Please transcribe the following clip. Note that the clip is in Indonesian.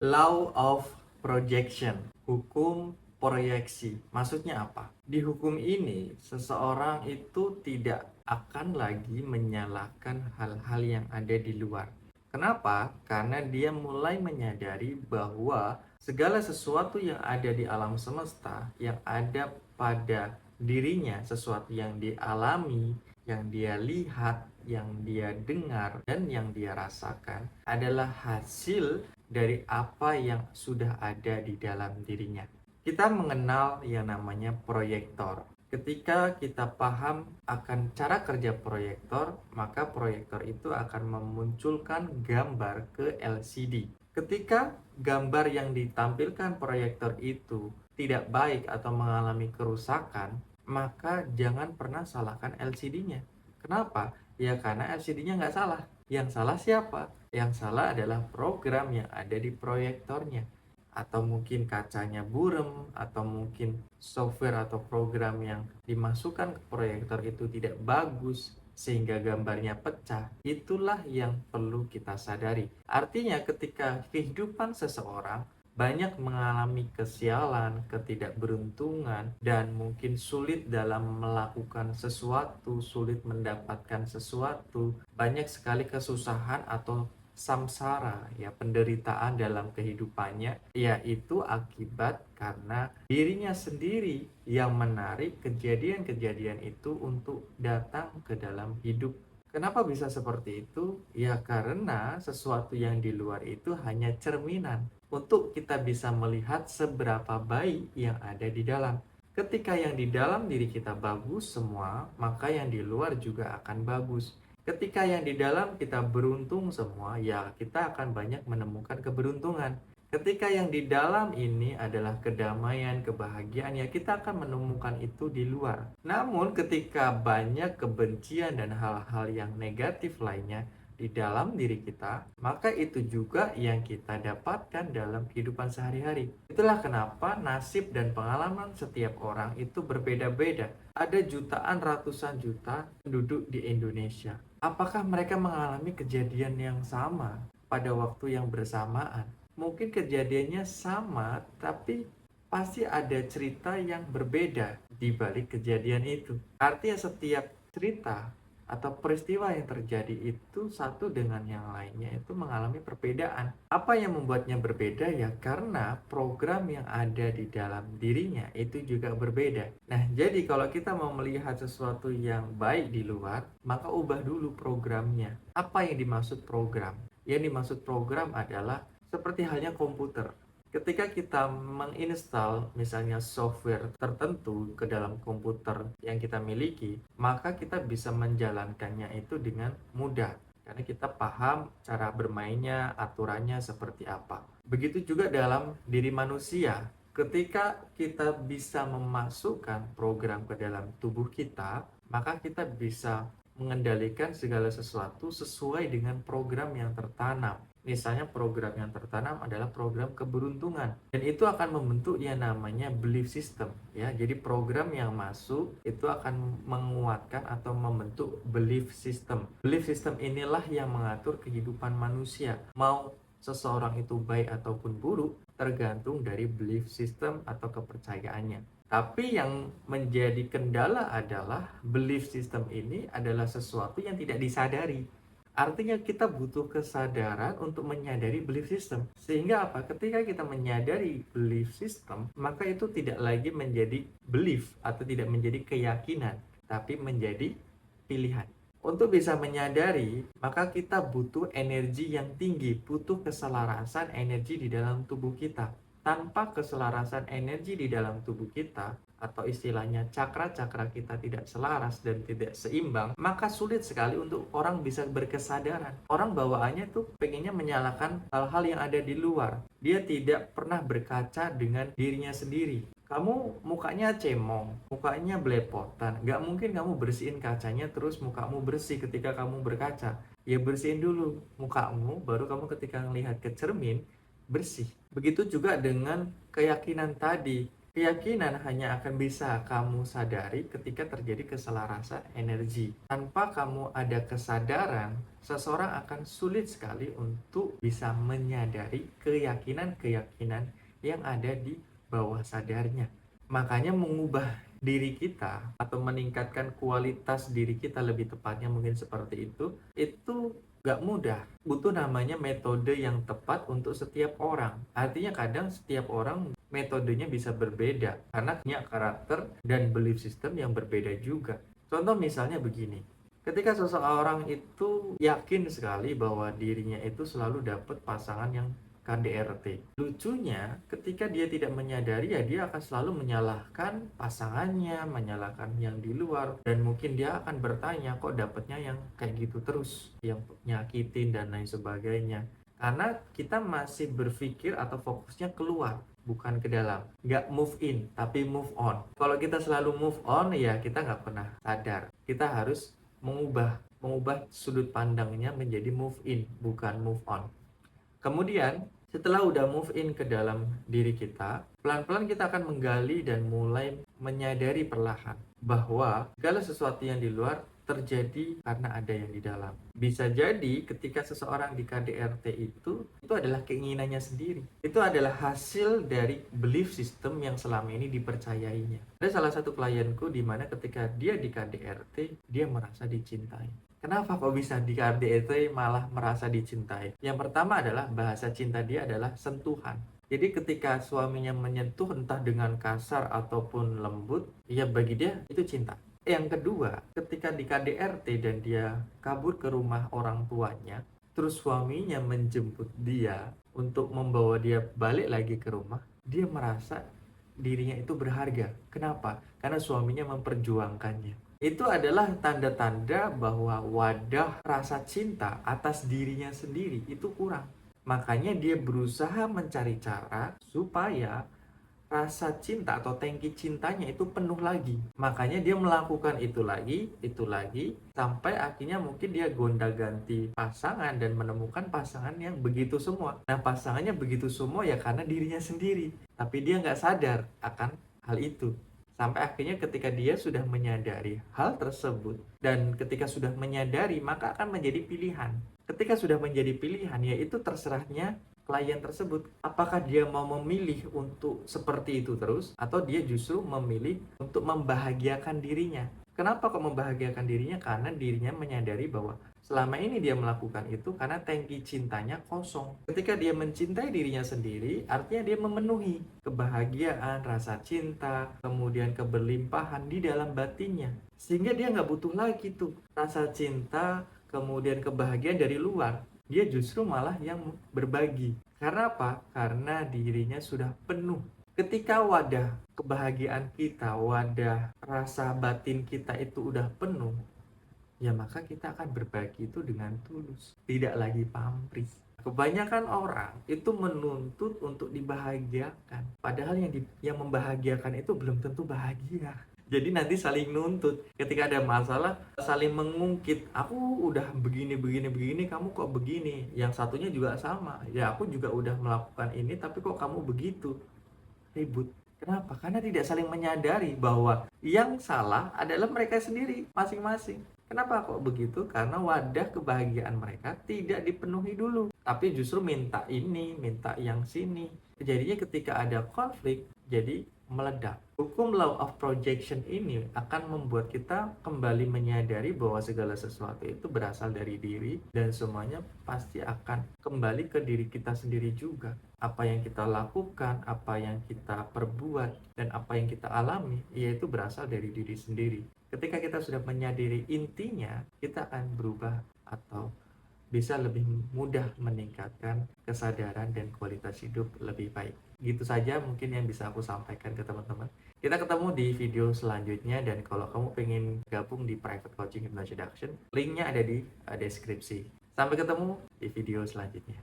Law of projection, hukum proyeksi. Maksudnya apa? Di hukum ini, seseorang itu tidak akan lagi menyalahkan hal-hal yang ada di luar. Kenapa? Karena dia mulai menyadari bahwa segala sesuatu yang ada di alam semesta, yang ada pada dirinya, sesuatu yang dialami, yang dia lihat, yang dia dengar, dan yang dia rasakan adalah hasil dari apa yang sudah ada di dalam dirinya. Kita mengenal yang namanya proyektor. Ketika kita paham akan cara kerja proyektor, maka proyektor itu akan memunculkan gambar ke LCD. Ketika gambar yang ditampilkan proyektor itu tidak baik atau mengalami kerusakan, maka jangan pernah salahkan LCD-nya. Kenapa? Ya karena LCD-nya nggak salah. Yang salah siapa? Yang salah adalah program yang ada di proyektornya. Atau mungkin kacanya burem, atau mungkin software atau program yang dimasukkan ke proyektor itu tidak bagus, sehingga gambarnya pecah. Itulah yang perlu kita sadari. Artinya ketika kehidupan seseorang banyak mengalami kesialan, ketidakberuntungan, dan mungkin sulit dalam melakukan sesuatu, sulit mendapatkan sesuatu, banyak sekali kesusahan atau samsara, ya, penderitaan dalam kehidupannya, yaitu akibat karena dirinya sendiri yang menarik kejadian-kejadian itu untuk datang ke dalam hidup. Kenapa bisa seperti itu? Ya karena sesuatu yang di luar itu hanya cerminan untuk kita bisa melihat seberapa baik yang ada di dalam. Ketika yang di dalam diri kita bagus semua, maka yang di luar juga akan bagus. Ketika yang di dalam kita beruntung semua, ya kita akan banyak menemukan keberuntungan. Ketika yang di dalam ini adalah kedamaian, kebahagiaan, ya kita akan menemukan itu di luar. Namun ketika banyak kebencian dan hal-hal yang negatif lainnya di dalam diri kita, maka itu juga yang kita dapatkan dalam kehidupan sehari-hari. Itulah kenapa nasib dan pengalaman setiap orang itu berbeda-beda. Ada jutaan, ratusan juta penduduk di Indonesia. Apakah mereka mengalami kejadian yang sama pada waktu yang bersamaan? Mungkin kejadiannya sama, tapi pasti ada cerita yang berbeda di balik kejadian itu. Artinya setiap cerita atau peristiwa yang terjadi itu satu dengan yang lainnya itu mengalami perbedaan. Apa yang membuatnya berbeda? Ya karena program yang ada di dalam dirinya itu juga berbeda. Nah, jadi kalau kita mau melihat sesuatu yang baik di luar, maka ubah dulu programnya. Apa yang dimaksud program? Yang dimaksud program adalah seperti halnya komputer. Ketika kita menginstal misalnya software tertentu ke dalam komputer yang kita miliki, maka kita bisa menjalankannya itu dengan mudah. Karena kita paham cara bermainnya, aturannya seperti apa. Begitu juga dalam diri manusia. Ketika kita bisa memasukkan program ke dalam tubuh kita, maka kita bisa mengendalikan segala sesuatu sesuai dengan program yang tertanam. Misalnya program yang tertanam adalah program keberuntungan, dan itu akan membentuk yang namanya belief system, ya. Jadi program yang masuk itu akan menguatkan atau membentuk belief system. Belief system inilah yang mengatur kehidupan manusia. Mau seseorang itu baik ataupun buruk tergantung dari belief system atau kepercayaannya. Tapi yang menjadi kendala adalah belief system ini adalah sesuatu yang tidak disadari. Artinya kita butuh kesadaran untuk menyadari belief system. Sehingga apa? Ketika kita menyadari belief system, maka itu tidak lagi menjadi belief atau tidak menjadi keyakinan, tapi menjadi pilihan. Untuk bisa menyadari, maka kita butuh energi yang tinggi, butuh keselarasan energi di dalam tubuh kita. Tanpa keselarasan energi di dalam tubuh kita, atau istilahnya cakra-cakra kita tidak selaras dan tidak seimbang, maka sulit sekali untuk orang bisa berkesadaran. Orang bawaannya tuh pengennya menyalahkan hal-hal yang ada di luar. Dia tidak pernah berkaca dengan dirinya sendiri. Kamu mukanya cemong, mukanya belepotan, gak mungkin kamu bersihin kacanya terus mukamu bersih ketika kamu berkaca. Ya bersihin dulu mukamu, baru kamu ketika melihat ke cermin bersih. Begitu juga dengan keyakinan tadi. Keyakinan hanya akan bisa kamu sadari ketika terjadi keselarasan energi. Tanpa kamu ada kesadaran, seseorang akan sulit sekali untuk bisa menyadari keyakinan-keyakinan yang ada di bawah sadarnya. Makanya mengubah diri kita atau meningkatkan kualitas diri kita, lebih tepatnya mungkin seperti itu gak mudah. Butuh namanya metode yang tepat untuk setiap orang. Artinya kadang setiap orang metodenya bisa berbeda karena punya karakter dan belief system yang berbeda juga. Contoh misalnya begini. Ketika seseorang itu yakin sekali bahwa dirinya itu selalu dapat pasangan yang KDRT. Lucunya, ketika dia tidak menyadari, ya dia akan selalu menyalahkan pasangannya, menyalahkan yang di luar, dan mungkin dia akan bertanya, kok dapatnya yang kayak gitu terus, yang nyakitin dan lain sebagainya. Karena kita masih berpikir atau fokusnya keluar, bukan ke dalam. Nggak move in, tapi move on. Kalau kita selalu move on, ya kita nggak pernah sadar. Kita harus mengubah sudut pandangnya menjadi move in, bukan move on. Kemudian, setelah udah move in ke dalam diri kita, pelan-pelan kita akan menggali dan mulai menyadari perlahan bahwa segala sesuatu yang di luar terjadi karena ada yang di dalam. Bisa jadi ketika seseorang di KDRT itu adalah keinginannya sendiri. Itu adalah hasil dari belief system yang selama ini dipercayainya. Ada salah satu klienku di mana ketika dia di KDRT, dia merasa dicintai. Kenapa kok bisa di KDRT malah merasa dicintai? Yang pertama adalah bahasa cinta dia adalah sentuhan. Jadi ketika suaminya menyentuh entah dengan kasar ataupun lembut, ya bagi dia itu cinta. Yang kedua, ketika di KDRT dan dia kabur ke rumah orang tuanya, terus suaminya menjemput dia untuk membawa dia balik lagi ke rumah, dia merasa dirinya itu berharga. Kenapa? Karena suaminya memperjuangkannya. Itu adalah tanda-tanda bahwa wadah rasa cinta atas dirinya sendiri itu kurang. Makanya dia berusaha mencari cara supaya rasa cinta atau tangki cintanya itu penuh lagi. Makanya dia melakukan itu lagi, sampai akhirnya mungkin dia gonta-ganti pasangan dan menemukan pasangan yang begitu semua. Nah, pasangannya begitu semua ya karena dirinya sendiri. Tapi dia nggak sadar akan hal itu. Sampai akhirnya ketika dia sudah menyadari hal tersebut, dan ketika sudah menyadari maka akan menjadi pilihan. Ketika sudah menjadi pilihan, yaitu terserahnya klien tersebut. Apakah dia mau memilih untuk seperti itu terus, atau dia justru memilih untuk membahagiakan dirinya. Kenapa kok membahagiakan dirinya? Karena dirinya menyadari bahwa selama ini dia melakukan itu karena tangki cintanya kosong. Ketika dia mencintai dirinya sendiri, artinya dia memenuhi kebahagiaan, rasa cinta, kemudian keberlimpahan di dalam batinnya. Sehingga dia nggak butuh lagi tuh rasa cinta, kemudian kebahagiaan dari luar. Dia justru malah yang berbagi. Karena apa? Karena dirinya sudah penuh. Ketika wadah kebahagiaan kita, wadah rasa batin kita itu udah penuh, ya maka kita akan berbagi itu dengan tulus, tidak lagi pamrih. Kebanyakan orang itu menuntut untuk dibahagiakan, padahal yang membahagiakan itu belum tentu bahagia. Jadi nanti saling nuntut, ketika ada masalah saling mengungkit, aku udah begini, kamu kok begini. Yang satunya juga sama, ya aku juga udah melakukan ini tapi kok kamu begitu. Ribut. Kenapa? Karena tidak saling menyadari bahwa yang salah adalah mereka sendiri masing-masing. Kenapa kok begitu? Karena wadah kebahagiaan mereka tidak dipenuhi dulu, tapi justru minta ini, minta yang sini. Jadinya ketika ada konflik, jadi meledak. Hukum law of projection ini akan membuat kita kembali menyadari bahwa segala sesuatu itu berasal dari diri, dan semuanya pasti akan kembali ke diri kita sendiri juga. Apa yang kita lakukan, apa yang kita perbuat, dan apa yang kita alami, yaitu berasal dari diri sendiri. Ketika kita sudah menyadari intinya, kita akan berubah atau bisa lebih mudah meningkatkan kesadaran dan kualitas hidup lebih baik. Gitu saja mungkin yang bisa aku sampaikan ke teman-teman. Kita ketemu di video selanjutnya, dan kalau kamu pengen gabung di Private Coaching Hypnosis Seduction, linknya ada di deskripsi. Sampai ketemu di video selanjutnya.